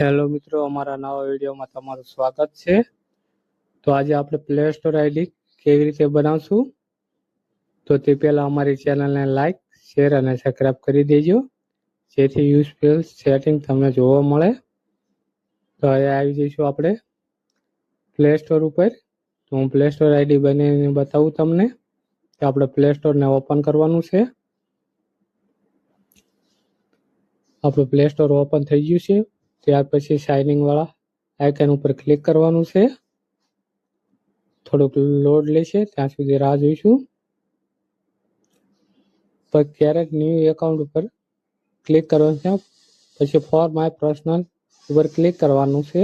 Hello મિત્રો, અમારા નવા વિડીયોમાં તમારું સ્વાગત છે. તો આજે આપણે પ્લે સ્ટોર આઈડી કેવી રીતે બનાવશું, તો તે પહેલા અમારી ચેનલને લાઈક, શેર અને સબસ્ક્રાઇબ કરી દેજો, જેથી યુઝફુલ સેટિંગ તમને જોવા મળે. તો હવે આવી જઈશું આપણે પ્લે સ્ટોર ઉપર. તો હું પ્લે સ્ટોર આઈડી બનાવીને બતાવું તમને. તો આપણે પ્લે સ્ટોરને ઓપન કરવાનું છે. આપણું પ્લે સ્ટોર ઓપન થઈ ગયું છે. ત્યાર પછી સાઇનિંગ વાળા આઇકન ઉપર ક્લિક કરવાનું છે. થોડુંક લોડ લેશે, ત્યાં સુધી રાહ જોઈશું. પછી ક્યારેક ન્યૂ એકાઉન્ટ ઉપર ક્લિક કરવાનું છે. પછી ફોર માય પર્સનલ ઉપર ક્લિક કરવાનું છે.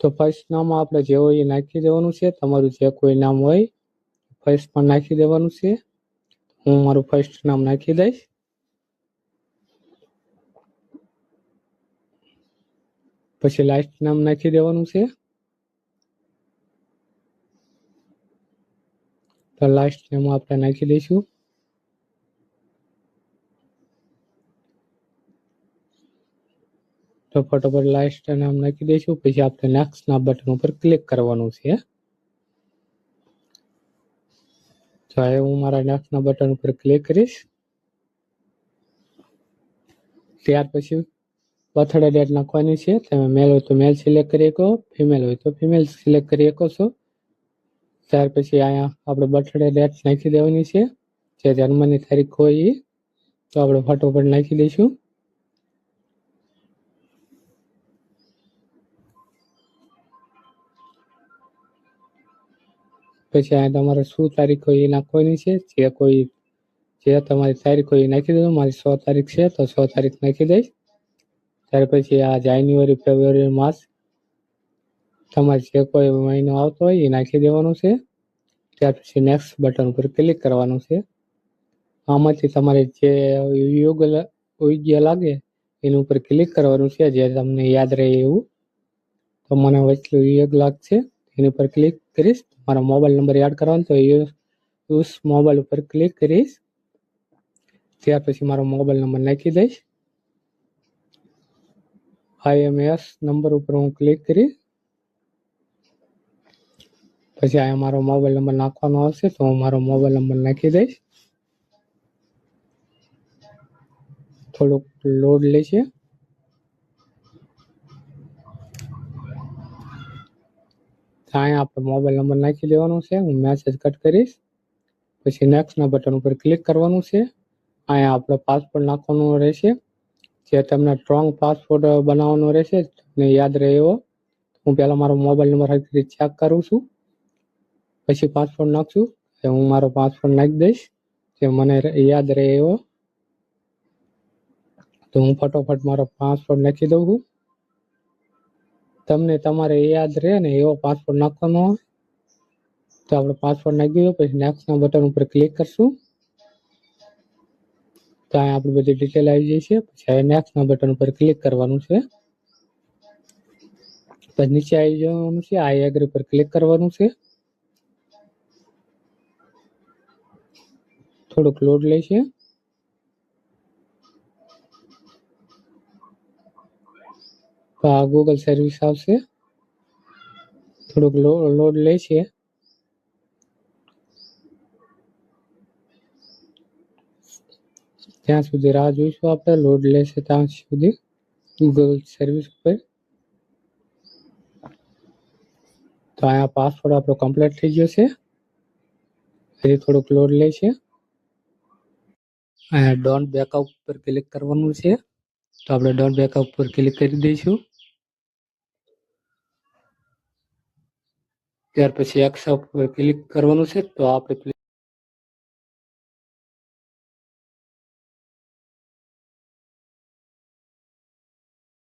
તો ફર્સ્ટ નામ આપણે જે હોય એ નાખી દેવાનું છે. તમારું જે કોઈ નામ હોય ફર્સ્ટ પણ નાખી દેવાનું છે. હું મારું ફર્સ્ટ નામ નાખી દઈશ. પછી લાસ્ટ નામ નાખી દેવાનું છે. તો લાસ્ટ નામ આપણે નાખી દઈશું. તો ફટાફટ લાસ્ટ નામ નાખી દઈશું. પછી આપણે નેક્સ્ટ ના બટન ઉપર ક્લિક કરવાનું છે. તો હવે હું મારા નેક્સ્ટ ના બટન ઉપર ક્લિક કરીશ. ત્યાર પછી બર્થડે ડેટ નાખવાની છે. તમે મેલ હોય તો મેલ સિલેક્ટ કરી શકો, ફિમેલ હોય તો ફિમેલ સિલેક્ટ કરી શકો છો. ત્યાર પછી અહીંયા આપણે બર્થડે ડેટ નાખી દેવાની છે. જે જન્મની તારીખ હોય એ તો આપણે ફટોફટ નાખી દઈશું. પછી અહીંયા તમારે શું તારીખ હોય એ નાખવાની છે. જે તમારી તારીખ હોય એ નાખી દેજો. મારી 6 તારીખ છે તો 6 તારીખ નાખી દઈશ. ત્યાર પછી આ જાન્યુઆરી, ફેબ્રુઆરી, માર્ચ તમારે જે કોઈ મહિનો આવતો હોય એ નાખી દેવાનું છે. ત્યાર પછી નેક્સ્ટ બટન ઉપર ક્લિક કરવાનું છે. આમાંથી તમારે જે યોગ્ય લાગે એની ઉપર ક્લિક કરવાનું છે, જે તમને યાદ રહે એવું. તો મને વચલું યોગ્ય લાગશે એની ઉપર ક્લિક કરીશ. મારો મોબાઈલ નંબર યાદ કરવાનો તો યુઝ મોબાઈલ ઉપર ક્લિક કરીશ. ત્યાર પછી મારો મોબાઈલ નંબર નાખી દઈશ. IMS નંબર ઉપર હું ક્લિક કરીશ. પછી અહીંયા મારો મોબાઈલ નંબર નાખવાનો આવશે તો હું મારો મોબાઈલ નંબર નાખી દઈશ. થોડુંક લોડ લેશે. અહીંયા આપણે મોબાઈલ નંબર નાખી દેવાનો છે. હું મેસેજ કટ કરીશ. પછી નેક્સ્ટના બટન ઉપર ક્લિક કરવાનું છે. અહીંયા આપણે પાસવર્ડ નાખવાનો રહેશે, જે તમને સ્ટ્રોંગ પાસવર્ડ બનાવવાનો રહેશે, તમને યાદ રહે એવો. હું પહેલાં મારો મોબાઈલ નંબર હરખી ચેક કરું છું, પછી પાસવર્ડ નાખશું. હું મારો પાસવર્ડ નાખી દઈશ જે મને યાદ રહે એવો. તો હું ફટોફટ મારો પાસવર્ડ નાખી દઉં છું. તમને તમારે યાદ રહે ને એવો પાસવર્ડ નાખવાનો હોય તો આપણે પાસવર્ડ નાખી દીધો. પછી નેક્સ્ટના બટન ઉપર ક્લિક કરશું તો અહીંયા આપણી બધી ડિટેલ આવી જાય છે. પછી નેક્સ્ટના બટન ઉપર ક્લિક કરવાનું છે. પછી નીચે આવી જવાનું છે. આઈ એગ્રી પર ક્લિક કરવાનું છે. થોડુંક લોડ લેશે. તો આ ગૂગલ સર્વિસ આવશે. થોડુંક લોડ લેશે. ત્યાં સુધી રાહ જોઈશું આપણે. લોડ લેશે ત્યાં સુધી ગૂગલ સર્વિસ ઉપર. તો અહીંયા પાસવર્ડ આપણો કમ્પ્લીટ થઈ ગયો છે. હજી થોડુંક લોડ લેશે. અહીંયા ડોન્ટ બેકઅપ પર ક્લિક કરવાનું છે. તો આપણે ડોન્ટ બેકઅપ પર ક્લિક કરી દઈશું. ત્યાર પછી એક્સેપ્ટ પર ક્લિક કરવાનું છે. તો આપણે